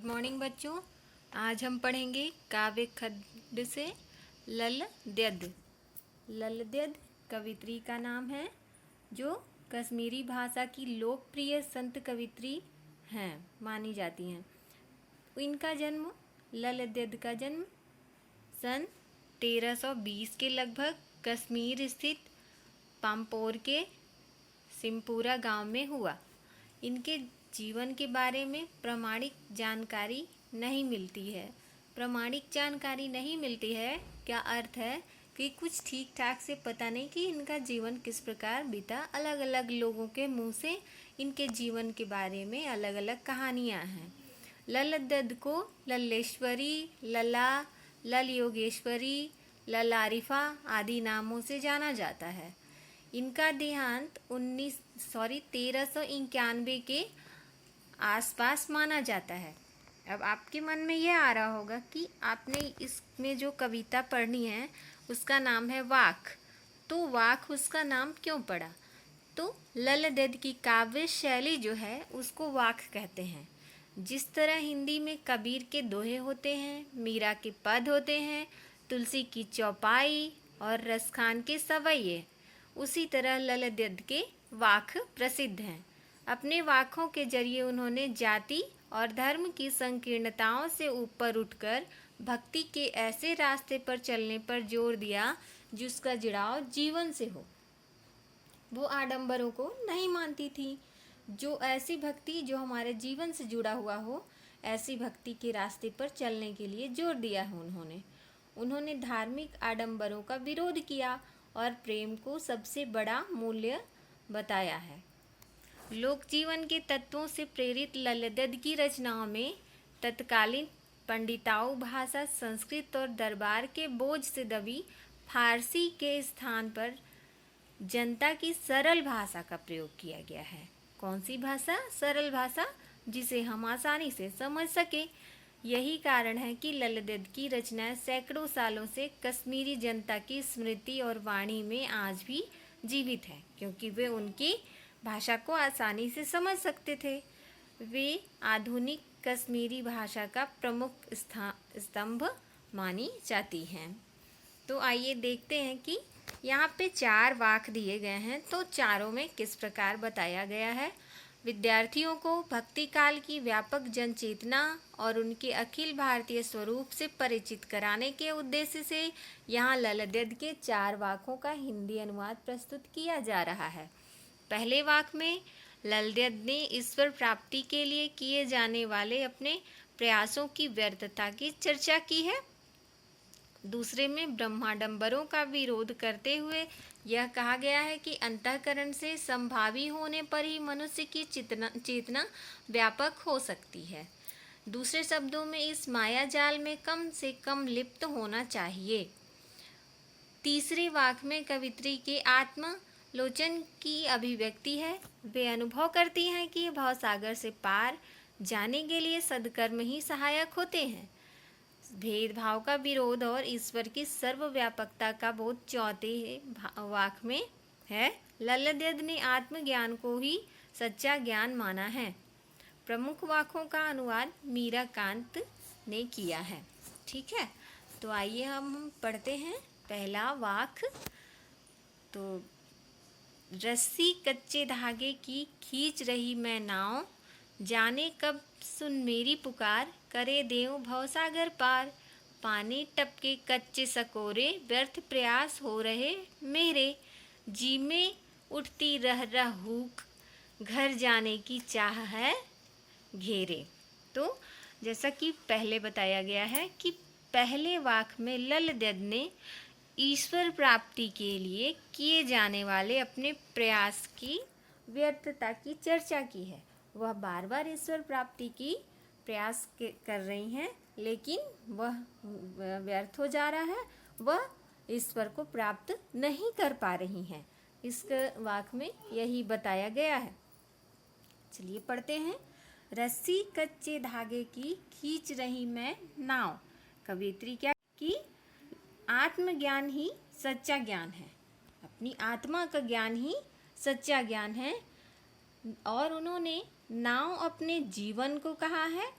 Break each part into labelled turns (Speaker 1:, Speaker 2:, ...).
Speaker 1: Good morning बच्चों। आज हम पढ़ेंगे काव्य खड्ड से ललद्यद। ललद्यद कवित्री का नाम है जो कश्मीरी भाषा की लोकप्रिय संत कवित्री हैं मानी जाती हैं। इनका जन्म ललद्यद का जन्म सन 1320 के लगभग कश्मीर स्थित पाम्पोर के सिमपुरा गांव में हुआ। इनके जीवन के बारे में प्रामाणिक जानकारी नहीं मिलती है। प्रामाणिक जानकारी नहीं मिलती है क्या अर्थ है कि कुछ ठीक ठाक से पता नहीं कि इनका जीवन किस प्रकार बीता। अलग अलग लोगों के मुंह से इनके जीवन के बारे में अलग अलग कहानियां हैं। ललद्यद को लल्लेश्वरी, लला, लल योगेश्वरी, ललारिफा आदि नामों से जाना जाता है। इनका देहांत 1391 के आसपास माना जाता है। अब आपके मन में यह आ रहा होगा कि आपने इसमें जो कविता पढ़नी है उसका नाम है वाक। तो वाक उसका नाम क्यों पड़ा? तो ललद्यद की काव्य शैली जो है उसको वाक कहते हैं। जिस तरह हिंदी में कबीर के दोहे होते हैं, मीरा के पद होते हैं, तुलसी की चौपाई और रसखान के सवैये, उसी तरह ललद्यद के वाक प्रसिद्ध हैं। अपने वाकों के जरिए उन्होंने जाति और धर्म की संकीर्णताओं से ऊपर उठकर भक्ति के ऐसे रास्ते पर चलने पर जोर दिया जिसका जुड़ाव जीवन से हो। वो आडंबरों को नहीं मानती थी। जो ऐसी भक्ति जो हमारे जीवन से जुड़ा हुआ हो, ऐसी भक्ति के रास्ते पर चलने के लिए जोर दिया है उन्होंने धार्मिक आडंबरों का विरोध किया और प्रेम को सबसे बड़ा मूल्य बताया है। लोक जीवन के तत्वों से प्रेरित ललद्यद की रचनाओं में तत्कालीन पंडिताऊ भाषा संस्कृत और दरबार के बोझ से दबी फारसी के स्थान पर जनता की सरल भाषा का प्रयोग किया गया है। कौन सी भाषा? सरल भाषा, जिसे हम आसानी से समझ सके। यही कारण है कि ललद्यद की रचनाएं सैकड़ों सालों से कश्मीरी जनता की स्मृति और वाणी में आज भी जीवित है, क्योंकि वे उनकी भाषा को आसानी से समझ सकते थे। वे आधुनिक कश्मीरी भाषा का प्रमुख स्तंभ मानी जाती हैं। तो आइए देखते हैं कि यहाँ पे 4 वाक दिए गए हैं, तो चारों में किस प्रकार बताया गया है। विद्यार्थियों को भक्ति काल की व्यापक जनचेतना और उनके अखिल भारतीय स्वरूप से परिचित कराने के उद्देश्य से यहाँ ललद्यद के 4 वाकों का हिंदी अनुवाद प्रस्तुत किया जा रहा है। पहले वाक में ललद्यद ने ईश्वर प्राप्ति के लिए किए जाने वाले अपने प्रयासों की व्यर्थता की चर्चा की है। दूसरे में ब्रह्माडंबरों का विरोध करते हुए यह कहा गया है कि अंतःकरण से संभावी होने पर ही मनुष्य की चेतना व्यापक हो सकती है। दूसरे शब्दों में इस माया जाल में कम से कम लिप्त होना चाहिए। तीसरे वाक में कवित्री के आत्मलोचन की अभिव्यक्ति है। वे अनुभव करती हैं कि भवसागर से पार जाने के लिए सद्कर्म ही सहायक होते हैं। भेदभाव का विरोध और ईश्वर की सर्वव्यापकता का बोध चौथे वाक में है। ललद्यद ने आत्मज्ञान को ही सच्चा ज्ञान माना है। प्रमुख वाकों का अनुवाद मीराकांत ने किया है। ठीक है, तो आइए हम पढ़ते हैं पहला वाक। तो रस्सी कच्चे धागे की खींच रही मैं नाव, जाने कब सुन मेरी पुकार, करे देव भवसागर पार। पानी टपके कच्चे सकोरे, व्यर्थ प्रयास हो रहे मेरे, जी में उठती रह हुक, घर जाने की चाह है घेरे। तो जैसा कि पहले बताया गया है कि पहले वाक में ललद्यद ने ईश्वर प्राप्ति के लिए किए जाने वाले अपने प्रयास की व्यर्थता की चर्चा की है। वह बार बार ईश्वर प्राप्ति की प्रयास कर रही हैं, लेकिन वह व्यर्थ हो जा रहा है, वह ईश्वर को प्राप्त नहीं कर पा रही हैं। इस वाक में यही बताया गया है। चलिए पढ़ते हैं। रस्सी कच्चे धागे की खींच रही मैं नाव। कवित्री क्या कि आत्मज्ञान ही सच्चा ज्ञान है, अपनी आत्मा का ज्ञान ही सच्चा ज्ञान है। और उन्होंने नाव अपने जीवन को कहा है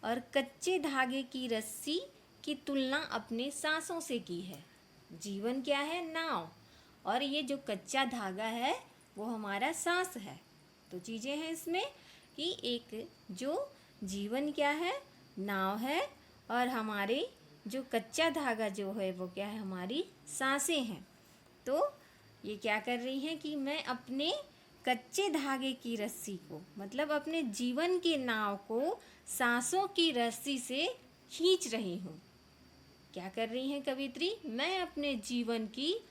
Speaker 1: और कच्चे धागे की रस्सी की तुलना अपने सांसों से की है। जीवन क्या है? नाव। और ये जो कच्चा धागा है वो हमारा सांस है। तो चीज़ें हैं इसमें कि एक जो जीवन क्या है? नाव है। और हमारे जो कच्चा धागा जो है वो क्या है? हमारी सांसें हैं। तो ये क्या कर रही हैं कि मैं अपने कच्चे धागे की रस्सी को, मतलब अपने जीवन के नाव को सांसों की रस्सी से खींच रही हूँ। क्या कर रही हैं कवित्री? मैं अपने जीवन की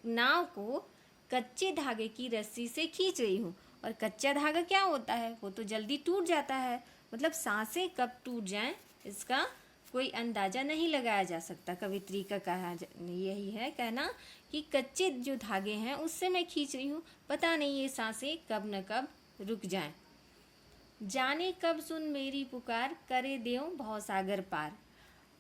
Speaker 1: नाव को कच्चे धागे की रस्सी से खींच रही हूँ। और कच्चा धागा क्या होता है? वो तो जल्दी टूट जाता है। मतलब सांसें कब टूट जाएं इसका कोई अंदाज़ा नहीं लगाया जा सकता। कवित्री का यही है कहना कि कच्चे जो धागे हैं उससे मैं खींच रही हूँ, पता नहीं ये सांसें कब न कब रुक जाएं। जाने कब सुन मेरी पुकार, करे देओ भवसागर पार।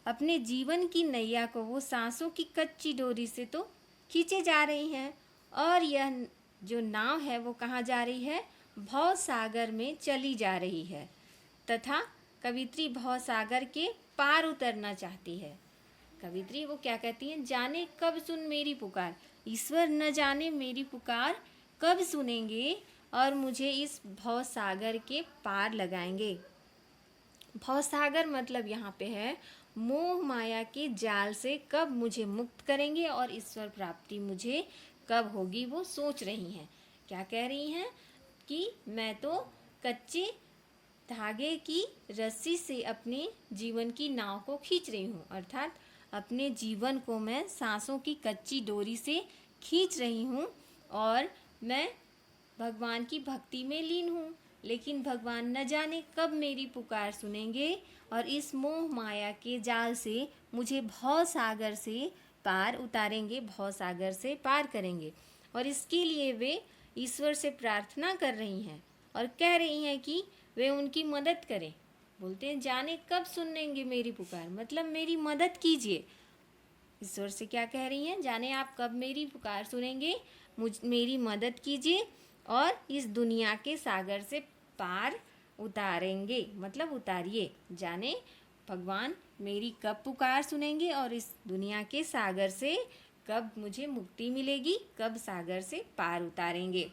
Speaker 1: अपने जीवन की नैया को वो सांसों की कच्ची डोरी से तो खींचे जा रही हैं। और यह जो नाव है वो कहाँ जा रही है? भवसागर में चली जा रही है। तथा कवित्री भवसागर के पार उतरना चाहती है। कवित्री वो क्या कहती हैं? जाने कब सुन मेरी पुकार। ईश्वर न जाने मेरी पुकार कब सुनेंगे और मुझे इस भवसागर के पार लगाएंगे। भवसागर मतलब यहाँ पे है मोह माया के जाल से कब मुझे मुक्त करेंगे और ईश्वर प्राप्ति मुझे कब होगी, वो सोच रही हैं। क्या कह रही हैं कि मैं तो कच्चे धागे की रस्सी से अपने जीवन की नाव को खींच रही हूँ, अर्थात अपने जीवन को मैं सांसों की कच्ची डोरी से खींच रही हूँ और मैं भगवान की भक्ति में लीन हूँ। लेकिन भगवान न जाने कब मेरी पुकार सुनेंगे और इस मोह माया के जाल से मुझे भव सागर से पार उतारेंगे, भव सागर से पार करेंगे। और इसके लिए वे ईश्वर से प्रार्थना कर रही हैं और कह रही हैं कि वे उनकी मदद करें। बोलते हैं जाने कब सुनेंगे मेरी पुकार, मतलब मेरी मदद कीजिए। ईश्वर से क्या कह रही हैं? जाने आप कब मेरी पुकार सुनेंगे, मेरी मदद कीजिए और इस दुनिया के सागर से पार उतारेंगे, मतलब उतारिए। जाने भगवान मेरी कब पुकार सुनेंगे और इस दुनिया के सागर से कब मुझे मुक्ति मिलेगी, कब सागर से पार उतारेंगे।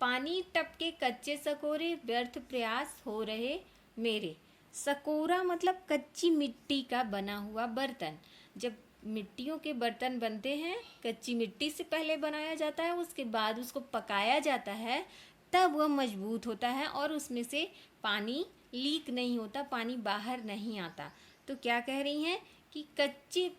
Speaker 1: पानी टपके कच्चे सकोरे, व्यर्थ प्रयास हो रहे मेरे। सकोरा मतलब कच्ची मिट्टी का बना हुआ बर्तन। जब मिट्टियों के बर्तन बनते हैं, कच्ची मिट्टी से पहले बनाया जाता है, उसके बाद उसको पकाया जाता है, तब वह मजबूत होता है और उसमें से पानी लीक नहीं होता, पानी बाहर नहीं आता। तो क्या कह रही हैं कि कच्चे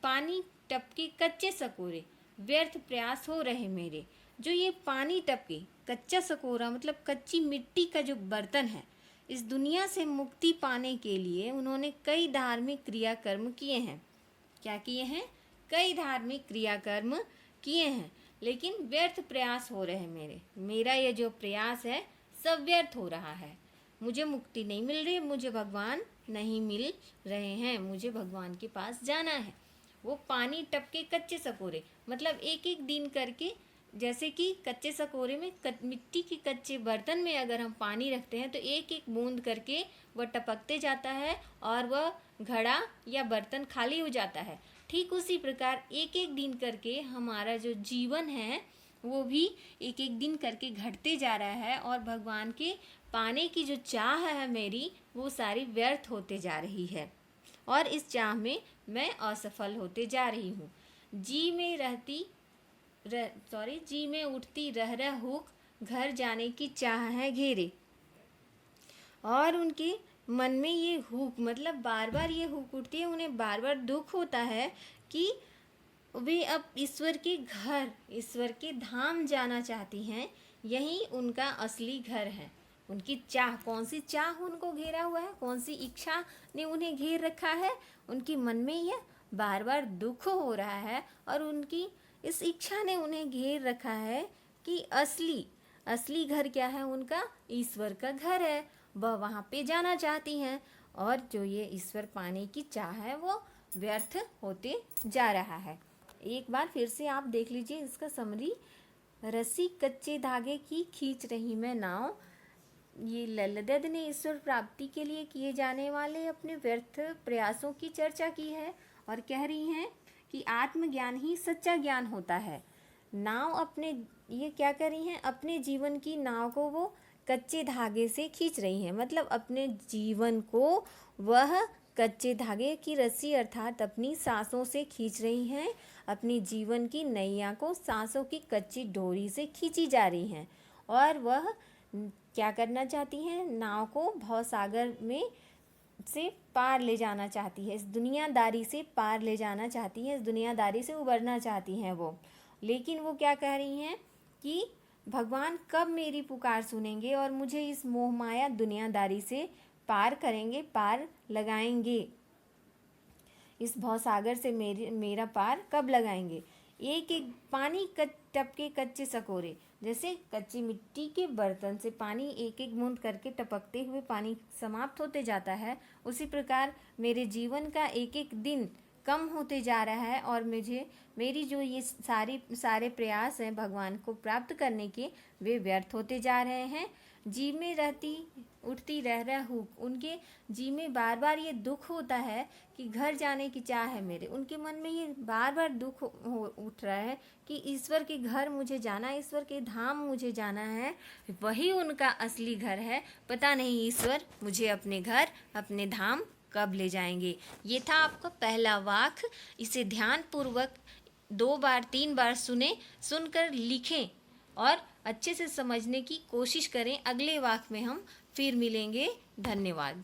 Speaker 1: पानी टपके कच्चे सकोरे, व्यर्थ प्रयास हो रहे मेरे। जो ये पानी टपके कच्चा सकोरा मतलब कच्ची मिट्टी का जो बर्तन है, इस दुनिया से मुक्ति पाने के लिए उन्होंने कई धार्मिक क्रियाकर्म किए हैं। क्या किए हैं? कई धार्मिक क्रियाकर्म किए हैं, लेकिन व्यर्थ प्रयास हो रहे मेरे। मेरा ये जो प्रयास है सब व्यर्थ हो रहा है। मुझे मुक्ति नहीं मिल रही, मुझे भगवान नहीं मिल रहे हैं, मुझे भगवान के पास जाना है। वो पानी टपके कच्चे सकोरे मतलब एक एक दिन करके, जैसे कि कच्चे सकोरे में मिट्टी के कच्चे बर्तन में अगर हम पानी रखते हैं तो एक एक बूंद करके वह टपकते जाता है और वह घड़ा या बर्तन खाली हो जाता है। ठीक उसी प्रकार एक एक दिन करके हमारा जो जीवन है वो भी एक एक दिन करके घटते जा रहा है और भगवान के पाने की जो चाह है मेरी, वो सारी व्यर्थ होते जा रही है और इस चाह में मैं असफल होते जा रही हूँ। जी में उठती रह हुक, घर जाने की चाह है घेरे। और उनके मन में ये हुक मतलब बार बार ये हुक उठती है, उन्हें बार बार दुख होता है कि वे अब ईश्वर के घर, ईश्वर के धाम जाना चाहती हैं। यही उनका असली घर है। उनकी चाह, कौन सी चाह उनको घेरा हुआ है, कौन सी इच्छा ने उन्हें घेर रखा है? उनके मन में यह बार बार दुख हो रहा है और उनकी इस इच्छा ने उन्हें घेर रखा है कि असली घर क्या है उनका? ईश्वर का घर है। वह वहाँ पे जाना चाहती हैं और जो ये ईश्वर पाने की चाह है वो व्यर्थ होते जा रहा है। एक बार फिर से आप देख लीजिए इसका समरी। रस्सी कच्चे धागे की खींच रही मैं नाव, ये ललदद ने ईश्वर प्राप्ति के लिए किए जाने वाले अपने व्यर्थ प्रयासों की चर्चा की है और कह रही हैं कि आत्मज्ञान ही सच्चा ज्ञान होता है। नाव अपने ये क्या कर रही हैं, अपने जीवन की नाव को वो कच्चे धागे से खींच रही हैं, मतलब अपने जीवन को वह कच्चे धागे की रस्सी अर्थात अपनी सांसों से खींच रही हैं। अपनी जीवन की नैया को सांसों की कच्ची डोरी से खींची जा रही हैं और वह क्या करना चाहती हैं, नाव को भवसागर में से पार ले जाना चाहती है, इस दुनियादारी से पार ले जाना चाहती हैं, इस दुनियादारी से उबरना चाहती हैं वो। लेकिन वो क्या कह रही हैं कि भगवान कब मेरी पुकार सुनेंगे और मुझे इस मोहमाया दुनियादारी से पार करेंगे, पार लगाएंगे, इस भवसागर से मेरा पार कब लगाएंगे। एक एक पानी टपके कच्चे सकोरे, जैसे कच्ची मिट्टी के बर्तन से पानी एक एक बूंद करके टपकते हुए पानी समाप्त होते जाता है, उसी प्रकार मेरे जीवन का एक एक दिन कम होते जा रहा है और मेरी जो ये सारे प्रयास हैं भगवान को प्राप्त करने के, वे व्यर्थ होते जा रहे हैं। जी में रहती उठती रह हुक, उनके जी में बार बार ये दुख होता है कि घर जाने की चाह है मेरे, उनके मन में ये बार बार दुख उठ रहा है कि ईश्वर के घर मुझे जाना, ईश्वर के धाम मुझे जाना है, वही उनका असली घर है। पता नहीं ईश्वर मुझे अपने घर, अपने धाम कब ले जाएंगे। ये था आपका पहला वाक्य। इसे ध्यानपूर्वक 2 बार 3 बार सुनकर लिखें और अच्छे से समझने की कोशिश करें। अगले वाक्य में हम फिर मिलेंगे। धन्यवाद।